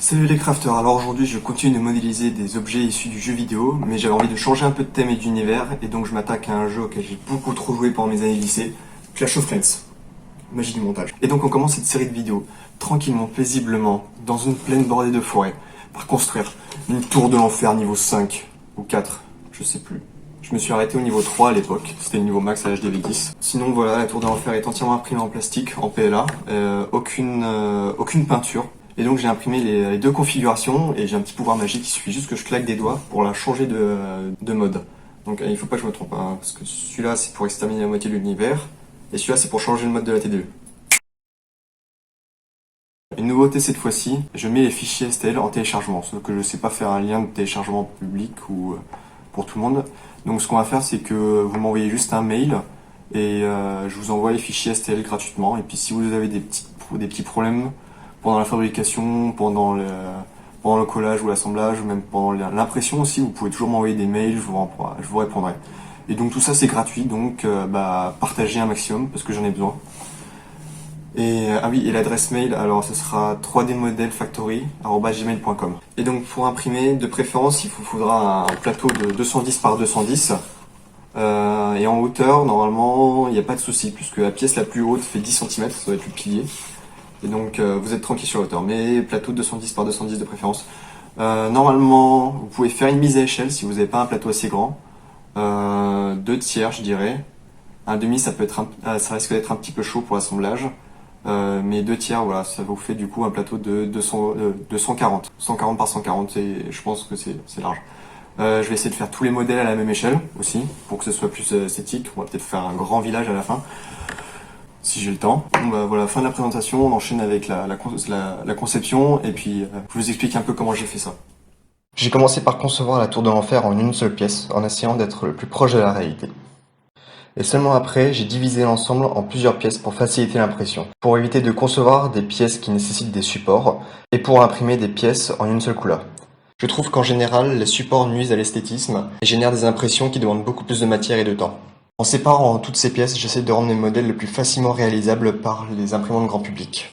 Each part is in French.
Salut les crafters, alors aujourd'hui je continue de modéliser des objets issus du jeu vidéo, mais j'avais envie de changer un peu de thème et d'univers, et donc je m'attaque à un jeu auquel j'ai beaucoup trop joué pendant mes années lycée, Clash of Clans, magie du montage. Et donc on commence cette série de vidéos, tranquillement, paisiblement, dans une plaine bordée de forêt, par construire une tour de l'enfer niveau 5 ou 4, je sais plus. Je me suis arrêté au niveau 3 à l'époque, c'était le niveau max à HDV10. Sinon voilà, la tour de l'enfer est entièrement imprimée en plastique, en PLA, aucune peinture. Et donc j'ai imprimé les deux configurations et j'ai un petit pouvoir magique, il suffit juste que je claque des doigts pour la changer de mode. Donc il faut pas que je me trompe, hein, parce que celui-là c'est pour exterminer la moitié de l'univers, et celui-là c'est pour changer le mode de la TDE. Une nouveauté cette fois-ci, je mets les fichiers STL en téléchargement, sauf que je sais pas faire un lien de téléchargement public ou pour tout le monde. Donc ce qu'on va faire c'est que vous m'envoyez juste un mail et je vous envoie les fichiers STL gratuitement, et puis si vous avez des petits problèmes pendant la fabrication, pendant le collage ou l'assemblage, ou même pendant l'impression aussi, vous pouvez toujours m'envoyer des mails, je vous répondrai. Et donc tout ça c'est gratuit, donc partagez un maximum parce que j'en ai besoin. Et et l'adresse mail, alors ce sera 3dmodelfactory@gmail.com. Et donc pour imprimer, de préférence, il vous faudra un plateau de 210 par 210. Et en hauteur, normalement, il n'y a pas de souci, puisque la pièce la plus haute fait 10 cm, ça doit être le pilier. Et donc vous êtes tranquille sur la hauteur, mais plateau de 210 par 210 de préférence. Normalement, vous pouvez faire une mise à échelle si vous n'avez pas un plateau assez grand. 2 tiers, je dirais. Un demi, ça risque d'être un petit peu chaud pour l'assemblage. Mais 2 tiers, voilà, ça vous fait du coup un plateau de 140. 140 par 140, et je pense que c'est large. Je vais essayer de faire tous les modèles à la même échelle aussi, pour que ce soit plus esthétique. On va peut-être faire un grand village à la fin, si j'ai le temps. Bon, voilà, fin de la présentation, on enchaîne avec la conception, et puis je vous explique un peu comment j'ai fait ça. J'ai commencé par concevoir la tour de l'enfer en une seule pièce, en essayant d'être le plus proche de la réalité. Et seulement après, j'ai divisé l'ensemble en plusieurs pièces pour faciliter l'impression, pour éviter de concevoir des pièces qui nécessitent des supports, et pour imprimer des pièces en une seule couleur. Je trouve qu'en général, les supports nuisent à l'esthétisme et génèrent des impressions qui demandent beaucoup plus de matière et de temps. En séparant toutes ces pièces, j'essaie de rendre mes modèles le plus facilement réalisables par les imprimantes grand public.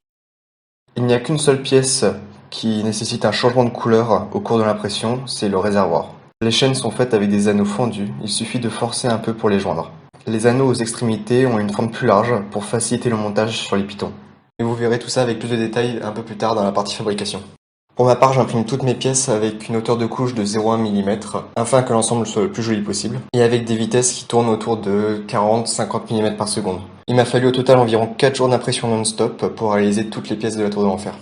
Il n'y a qu'une seule pièce qui nécessite un changement de couleur au cours de l'impression, c'est le réservoir. Les chaînes sont faites avec des anneaux fendus, il suffit de forcer un peu pour les joindre. Les anneaux aux extrémités ont une forme plus large pour faciliter le montage sur les pitons. Et vous verrez tout ça avec plus de détails un peu plus tard dans la partie fabrication. Pour ma part, j'imprime toutes mes pièces avec une hauteur de couche de 0,1 mm, afin que l'ensemble soit le plus joli possible, et avec des vitesses qui tournent autour de 40-50 mm par seconde. Il m'a fallu au total environ 4 jours d'impression non-stop pour réaliser toutes les pièces de la tour de l'enfer.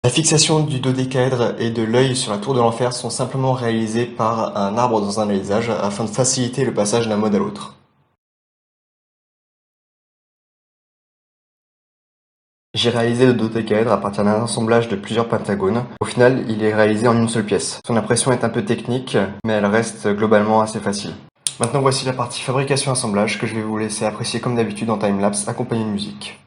La fixation du dodécaèdre et de l'œil sur la tour de l'enfer sont simplement réalisées par un arbre dans un alésage afin de faciliter le passage d'un mode à l'autre. J'ai réalisé le dodécaèdre à partir d'un assemblage de plusieurs pentagones. Au final, il est réalisé en une seule pièce. Son impression est un peu technique, mais elle reste globalement assez facile. Maintenant voici la partie fabrication-assemblage que je vais vous laisser apprécier comme d'habitude en timelapse accompagné de musique.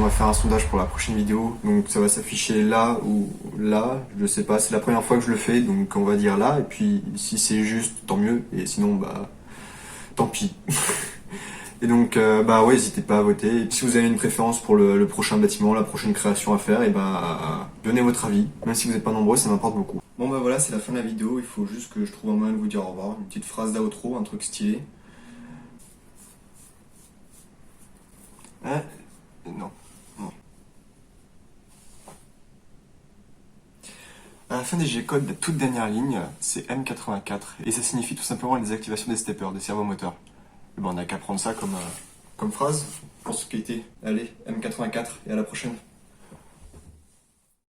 on va faire un sondage pour la prochaine vidéo, donc ça va s'afficher là ou là, je sais pas, c'est la première fois que je le fais, donc on va dire là, et puis si c'est juste, tant mieux, et sinon, bah, tant pis. Et donc, bah ouais, n'hésitez pas à voter. Et si vous avez une préférence pour le prochain bâtiment, la prochaine création à faire, et bah, donnez votre avis. Même si vous n'êtes pas nombreux, ça m'importe beaucoup. Bon bah voilà, c'est la fin de la vidéo. Il faut juste que je trouve un moyen de vous dire au revoir. Une petite phrase d'outro, un truc stylé. Hein? Non. Non. À la fin des G-codes, la toute dernière ligne, c'est M84. Et ça signifie tout simplement la désactivation des steppers, des servomoteurs. Et ben, on n'a qu'à prendre ça comme phrase pour ce qui était. Allez, M84 et à la prochaine.